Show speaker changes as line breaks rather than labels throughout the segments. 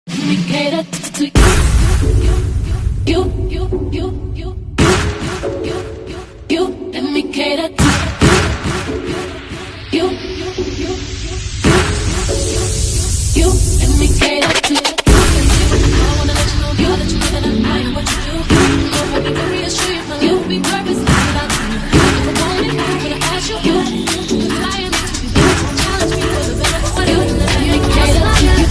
We cater to you. Let me cater to you. Let me cater to I wanna let you know, girl, that you know that I am what you do. So let me reassure you, my love will be purpose without you. If I want it, I'm gonna ask you. Flying to be better, challenge me for the better. What do you let me cater to you?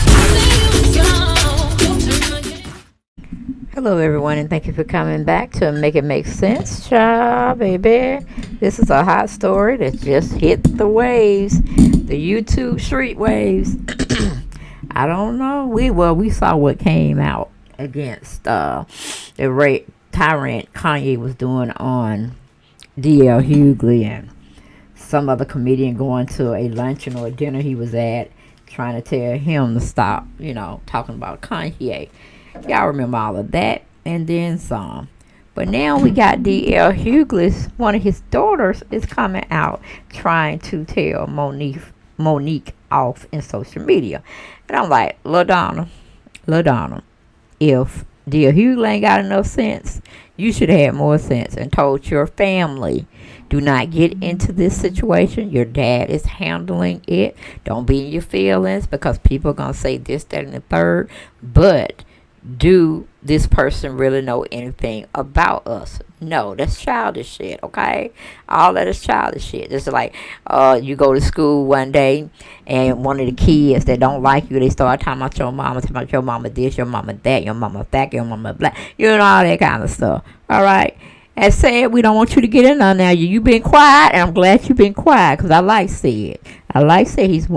Hello, everyone, and thank you for coming back to Make It Make Sense, child, baby. This is a hot story that just hit the waves, the YouTube street waves. I don't know. We saw what came out against the tyrant Kanye was doing on DL Hughley and some other comedian going to a luncheon or a dinner he was at, trying to tell him to stop, talking about Kanye. Y'all remember all of that and then some. But now we got D.L. Hughley, one of his daughters, is coming out trying to tell Monique off in social media. And I'm like, LaDonna, if D.L. Hughley ain't got enough sense, you should have had more sense and told your family, do not get into this situation. Your dad is handling it. Don't be in your feelings because people are going to say this, that, and the third. But do this person really know anything about us? No, that's childish shit, okay? All that is childish shit. It's like you go to school one day and one of the kids that don't like you, they start talking about your mama this, your mama that, your mama that, your mama black, all that kind of stuff. All right? And said, we don't want you to get in on now. You been quiet, and I'm glad you been quiet because I like Sid.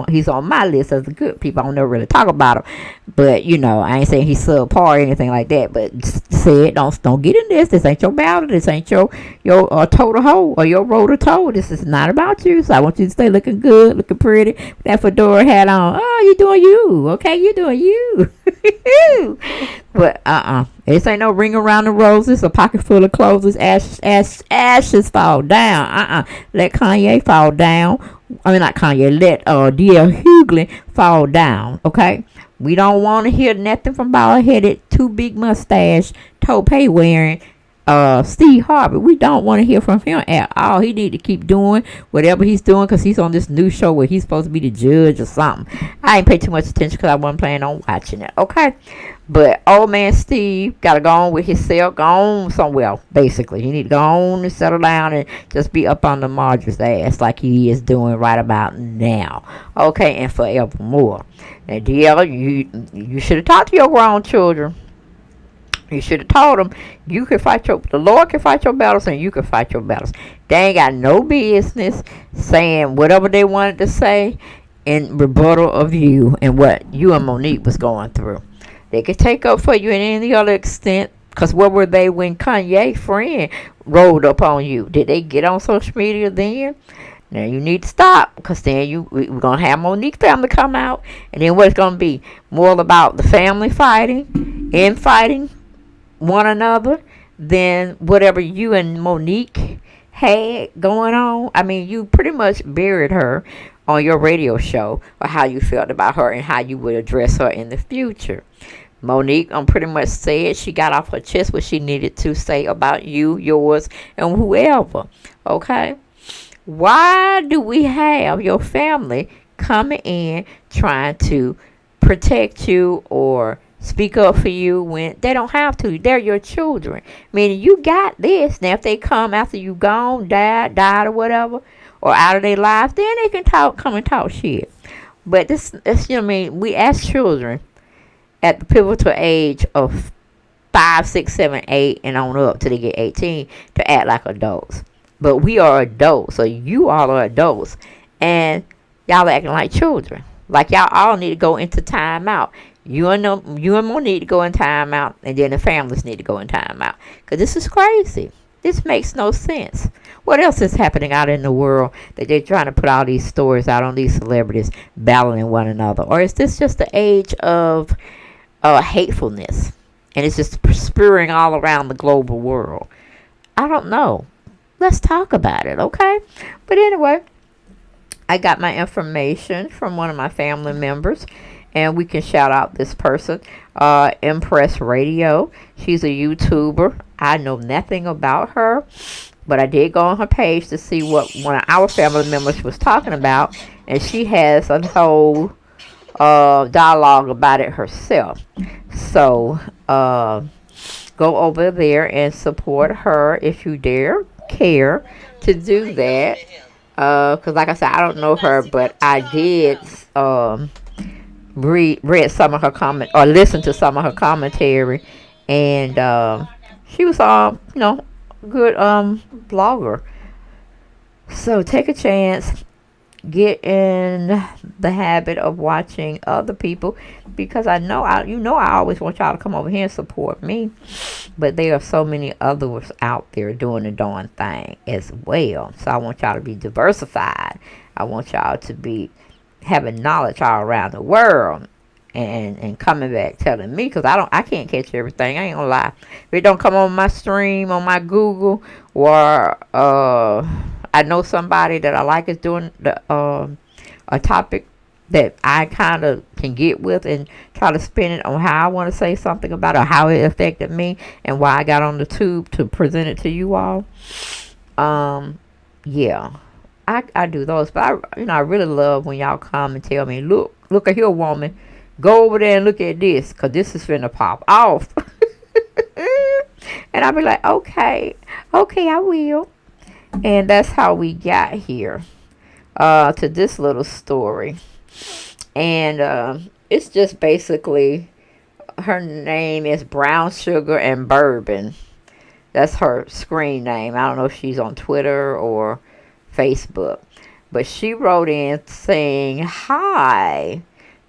He's on my list of the good people. I don't never really talk about him. But, I ain't saying he's subpar or anything like that. But Sid, don't get in this. This ain't your battle. This ain't your toe to hoe or your roll to toe. This is not about you. So I want you to stay looking good, looking pretty, with that fedora hat on. Oh, you doing you. Okay, you doing you. But this ain't no ring around the roses, a pocket full of clothes, ashes fall down. Let Kanye fall down. I mean, not Kanye, let D.L. Hughley fall down, okay? We don't want to hear nothing from bald-headed, too big mustache, toupee wearing Steve Harvey. We don't want to hear from him at all. He need to keep doing whatever he's doing because he's on this new show where he's supposed to be the judge or something. I ain't pay too much attention because I wasn't planning on watching it, okay? But old man Steve got to go on with himself, go on somewhere, basically. He need to go on and settle down and just be up on the Marjorie's ass like he is doing right about now, okay, and forevermore. And DL, you should have talked to your grown children. You should have told them the Lord can fight your battles and you can fight your battles. They ain't got no business saying whatever they wanted to say in rebuttal of you and what you and Monique was going through. They could take up for you in any other extent. Because where were they when Kanye friend rolled up on you? Did they get on social media then? Now you need to stop. Because then we're going to have Monique family come out. And then what's going to be? More about the family fighting and fighting one another than whatever you and Monique had going on. I mean, you pretty much buried her on your radio show or how you felt about her and how you would address her in the future. Monique pretty much said she got off her chest what she needed to say about you, yours, and whoever. Okay? Why do we have your family coming in trying to protect you or speak up for you when they don't have to? They're your children. Meaning you got this. Now if they come after you gone, died or whatever, or out of their life, then they can come and talk shit. But this we as children at the pivotal age of 5, 6, 7, 8 and on up till they get 18 to act like adults. But we are adults, so you all are adults, and y'all acting like children. Like y'all all need to go into timeout. You and Monique need to go in timeout, and then the families need to go in timeout. Because this is crazy. This makes no sense. What else is happening out in the world that they're trying to put all these stories out on these celebrities battling one another? Or is this just the age of hatefulness? And it's just spewing all around the global world. I don't know. Let's talk about it, okay? But anyway, I got my information from one of my family members. and we can shout out this person, Impress Radio. She's a YouTuber. I know nothing about her, but I did go on her page to see what one of our family members was talking about, and she has a whole dialogue about it herself. So go over there and support her if you care to do that. Because like I said, I don't know her, but I did read some of her comment or listen to some of her commentary, and she was good blogger. So take a chance, get in the habit of watching other people, because I know I always want y'all to come over here and support me, but there are so many others out there doing the darn thing as well. So I want y'all to be diversified. I want y'all to be having knowledge all around the world, and coming back telling me, because I can't catch everything. I ain't gonna lie. If it don't come on my stream, on my Google, or I know somebody that I like is doing a topic that I kind of can get with and try to spin it on how I want to say something about it, or how it affected me, and why I got on the tube to present it to you all. Yeah, I do those, but I really love when y'all come and tell me, look at here, woman, go over there and look at this, because this is finna pop off. And I'll be like, okay, I will. And that's how we got here to this little story. And it's just basically, her name is Brown Sugar and Bourbon. That's her screen name. I don't know if she's on Twitter or Facebook. But she wrote in saying, hi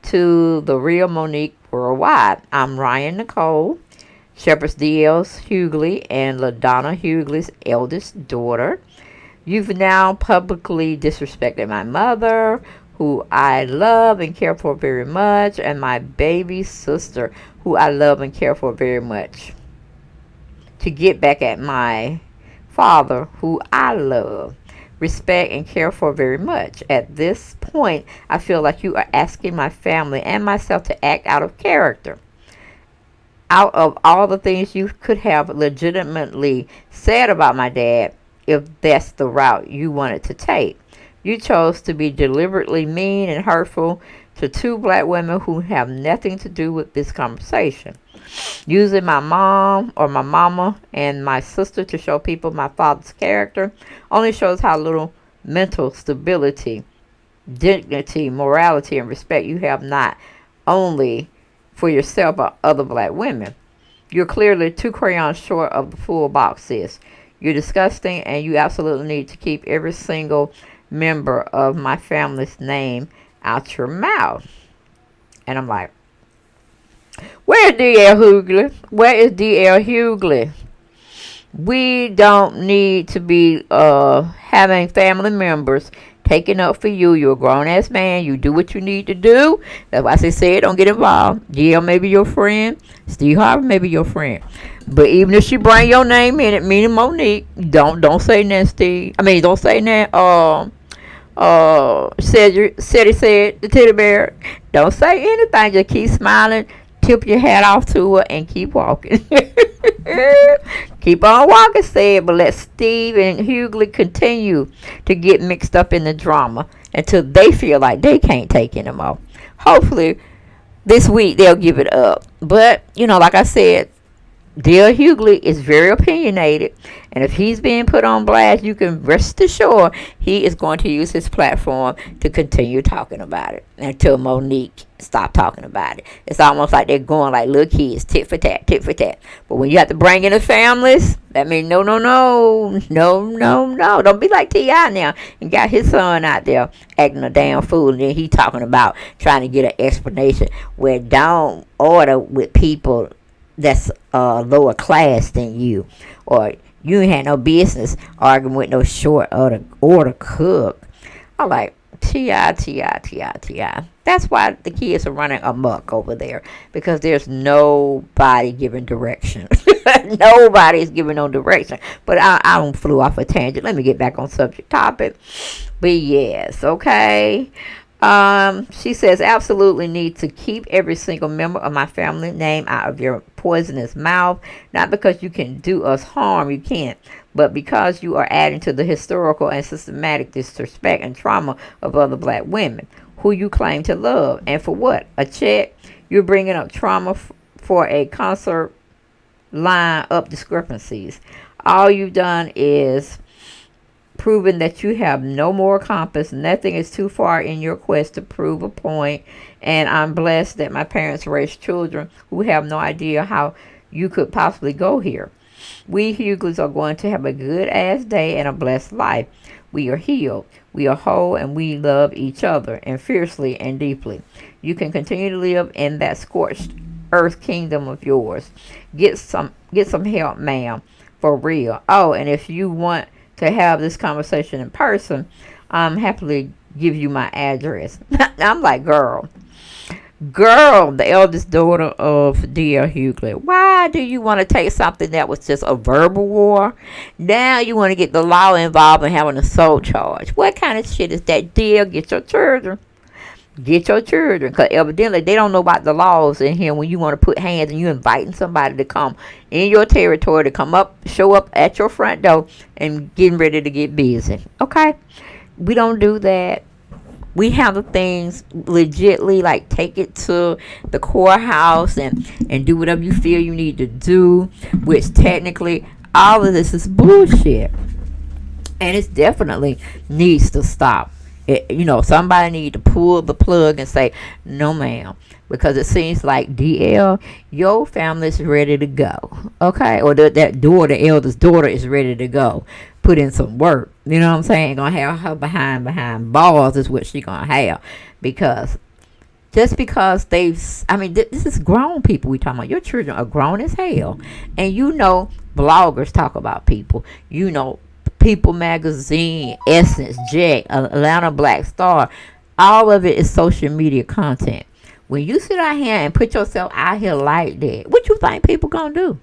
to the real Monique worldwide. I'm Ryan Nicole, Shepherd's DL's Hughley and LaDonna Hughley's eldest daughter. You've now publicly disrespected my mother, who I love and care for very much, and my baby sister, who I love and care for very much, to get back at my father, who I love, respect, and care for very much. At this point, I feel like you are asking my family and myself to act out of character. Out of all the things you could have legitimately said about my dad, if that's the route you wanted to take, you chose to be deliberately mean and hurtful to two black women who have nothing to do with this conversation. Using my mom or my mama and my sister to show people my father's character only shows how little mental stability, dignity, morality, and respect you have, not only for yourself but other black women. You're clearly 2 crayons short of the full box, sis. You're disgusting, and you absolutely need to keep every single member of my family's name out your mouth. And I'm like, where's D.L. Hughley? Where is D.L. Hughley? We don't need to be having family members taking up for you. You're a grown-ass man. You do what you need to do. That's why I say don't get involved. D.L. may be your friend. Steve Harvey may be your friend. But even if she bring your name in it, meaning Monique, don't say that, Steve. I mean, don't say that, said the teddy bear. Don't say anything. Just keep smiling, tip your hat off to her, and keep walking. Keep on walking, said, but let Steve and Hughley continue to get mixed up in the drama until they feel like they can't take anymore. Hopefully, this week they'll give it up. But, like I said, D.L. Hughley is very opinionated, and if he's being put on blast, you can rest assured he is going to use his platform to continue talking about it until Monique stop talking about it. It's almost like they're going like little kids, tit for tat, tit for tat. But when you have to bring in the families, that means no. Don't be like T.I. now and got his son out there acting a damn fool, and then he talking about trying to get an explanation where don't order with people that's lower class than you, or you ain't had no business arguing with no short order cook. I'm like, T.I. That's why the kids are running amok over there, because there's nobody giving direction. Nobody's giving no direction. But I flew off a tangent. Let me get back on subject topic. But yes, okay. She says, absolutely need to keep every single member of my family name out of your poisonous mouth. Not because you can do us harm, you can't, but because you are adding to the historical and systematic disrespect and trauma of other black women who you claim to love. And for what? A check? You're bringing up trauma for a concert line up discrepancies. All you've done is proven that you have no more compass. Nothing is too far in your quest to prove a point. And I'm blessed that my parents raised children who have no idea how you could possibly go here. We Hughleys are going to have a good ass day and a blessed life. We are healed. We are whole, and we love each other and fiercely and deeply. You can continue to live in that scorched earth kingdom of yours. Get some help, ma'am, for real. Oh, and if you want to have this conversation in person, I'm happily give you my address. I'm like, girl, the eldest daughter of D.L. Hughley, why do you want to take something that was just a verbal war? Now you want to get the law involved and have an assault charge. What kind of shit is that? D.L., get your children. Because evidently they don't know about the laws in here when you want to put hands and you inviting somebody to come in your territory, to come up, show up at your front door and getting ready to get busy. Okay? We don't do that. We handle things legitly, like take it to the courthouse and do whatever you feel you need to do, which technically all of this is bullshit. And it definitely needs to stop. Somebody need to pull the plug and say, no, ma'am, because it seems like DL, your family's ready to go, okay? Or the eldest daughter is ready to go, put in some work. You know what I'm saying? Gonna have her behind bars is what she gonna have, because just because this is grown people we talking about. Your children are grown as hell, and bloggers talk about people. People Magazine, Essence, Jack, Atlanta Black Star, all of it is social media content. When you sit out here and put yourself out here like that, what you think people gonna do?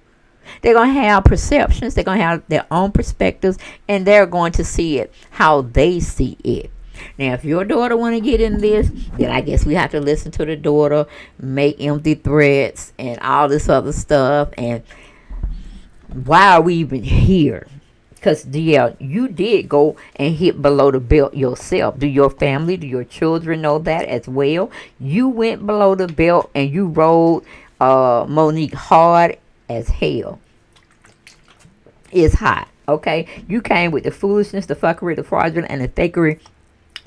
They're gonna have perceptions, they're gonna have their own perspectives, and they're going to see it how they see it. Now, if your daughter want to get in this, then I guess we have to listen to the daughter, make empty threats, and all this other stuff. And why are we even here? Because, DL, you did go and hit below the belt yourself. Do your family, do your children know that as well? You went below the belt and you rode Monique hard as hell. It's hot, okay? You came with the foolishness, the fuckery, the fraudulent, and the fakery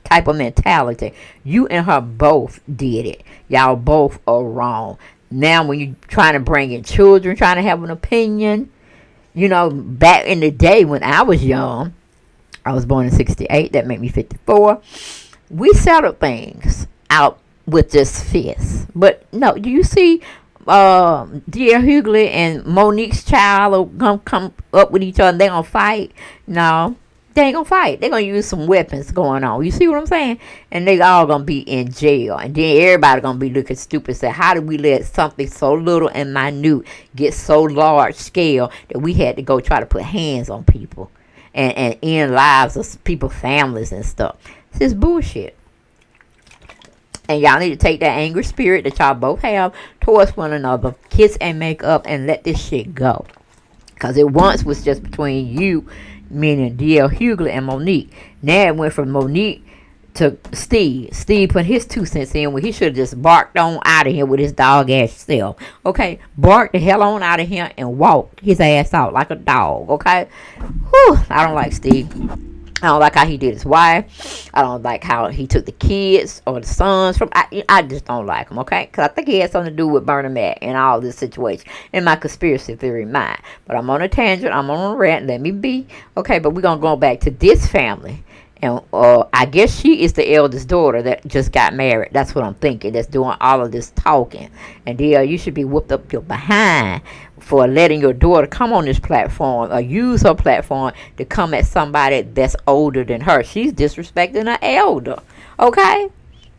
type of mentality. You and her both did it. Y'all both are wrong. Now, when you're trying to bring in children, trying to have an opinion, back in the day when I was young, I was born in 68, that made me 54, we settled things out with just fists. But no, do you see dear Hughley and Monique's child are gonna come up with each other and they're gonna fight? No, they ain't gonna fight. They're gonna use some weapons going on. You see what I'm saying? And they all gonna be in jail. And then everybody gonna be looking stupid. Say, how did we let something so little and minute get so large scale that we had to go try to put hands on people and end lives of people's families and stuff? This is bullshit. And y'all need to take that angry spirit that y'all both have towards one another, kiss and make up, and let this shit go. Because it once was just between you, meaning D.L. Hughley and Monique. Now it went from Monique to Steve. Steve put his 2 cents in when he should have just barked on out of here with his dog ass self. Okay? Bark the hell on out of here and walk his ass out like a dog. Okay? Whew, I don't like Steve. I don't like how he did his wife. I don't like how he took the kids or the sons from. I just don't like him, okay? Because I think he had something to do with Bernie Mac and all this situation in my conspiracy theory mind. But I'm on a tangent. I'm on a rant. Let me be. Okay, but we're going to go back to this family. And I guess she is the eldest daughter that just got married. That's what I'm thinking. That's doing all of this talking. And you should be whooped up your behind for letting your daughter come on this platform or use her platform to come at somebody that's older than her. She's disrespecting her elder. Okay?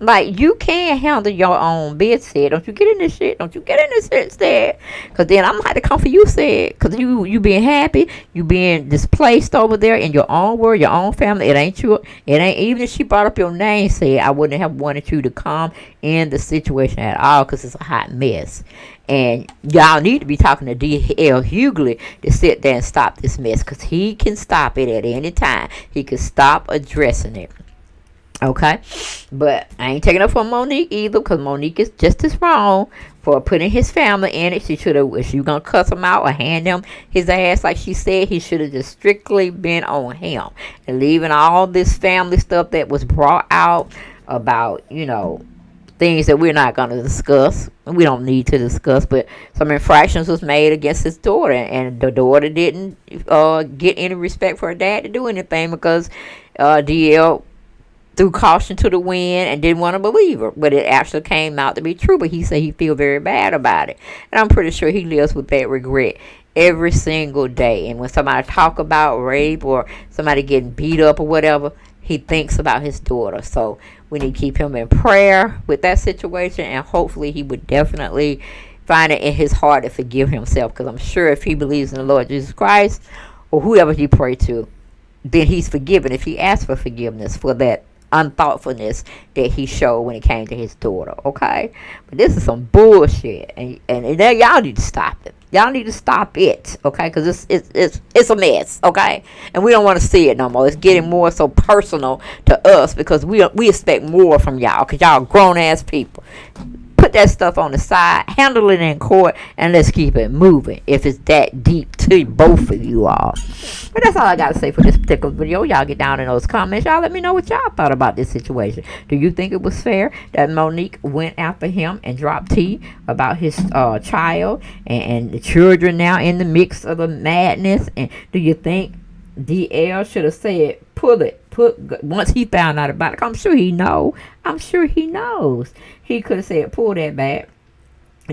Like, you can handle your own bed, said. Don't you get in this shit. Don't you get in this shit, said. Because then I'm like to come for you, said. Because you being happy. You being displaced over there in your own world, your own family. It ain't you. It ain't, even if she brought up your name, said, I wouldn't have wanted you to come in the situation at all because it's a hot mess. And y'all need to be talking to D.L. Hughley to sit there and stop this mess. Because he can stop it at any time. He can stop addressing it. Okay, but I ain't taking up for Monique either, because Monique is just as wrong for putting his family in it. She should have, if she gonna cuss him out or hand him his ass like she said, he should have just strictly been on him and leaving all this family stuff that was brought out about, things that we're not going to discuss. We don't need to discuss, but some infractions was made against his daughter, and the daughter didn't get any respect for her dad to do anything because DL threw caution to the wind and didn't want to believe her, but it actually came out to be true. But he said he feel very bad about it, and I'm pretty sure he lives with that regret every single day. And when somebody talk about rape or somebody getting beat up or whatever, he thinks about his daughter. So we need to keep him in prayer with that situation, and hopefully he would definitely find it in his heart to forgive himself, because I'm sure if he believes in the Lord Jesus Christ or whoever he prayed to, then he's forgiven if he asks for forgiveness for that unthoughtfulness that he showed when it came to his daughter. Okay, but this is some bullshit, and y'all need to stop it. Y'all need to stop it, okay? Because it's a mess, okay? And we don't want to see it no more. It's getting more so personal to us because we expect more from y'all, because y'all grown ass people. Put that stuff on the side, handle it in court, and let's keep it moving if it's that deep to both of you all. But that's all I got to say for this particular video. Y'all get down in those comments. Y'all let me know what y'all thought about this situation. Do you think it was fair that Monique went after him and dropped tea about his child and the children now in the mix of the madness? And do you think DL should have said, once he found out about it? I'm sure he knows. He could have said, pull that back,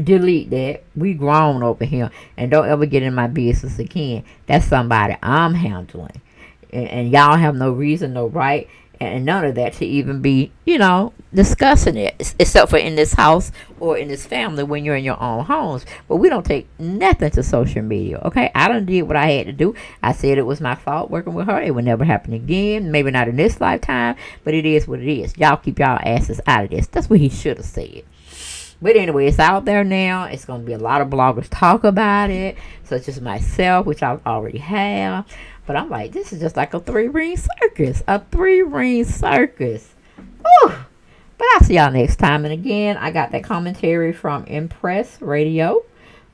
delete that. We grown over here, and don't ever get in my business again. That's somebody I'm handling, and y'all have no reason, no right, and none of that to even be, discussing it, except for in this house or in this family when you're in your own homes. But we don't take nothing to social media, okay? I done did what I had to do. I said it was my fault working with her. It would never happen again. Maybe not in this lifetime, but it is what it is. Y'all keep y'all asses out of this. That's what he should have said. But anyway, it's out there now. It's going to be a lot of bloggers talk about it, such as myself, which I already have. But I'm like, this is just like a three-ring circus. Whew. But I'll see y'all next time. And again, I got that commentary from Empress Radio.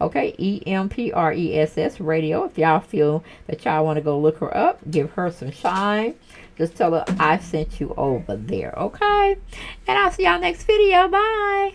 Okay, EMPRESS Radio. If y'all feel that y'all want to go look her up, give her some shine. Just tell her I sent you over there, okay? And I'll see y'all next video. Bye.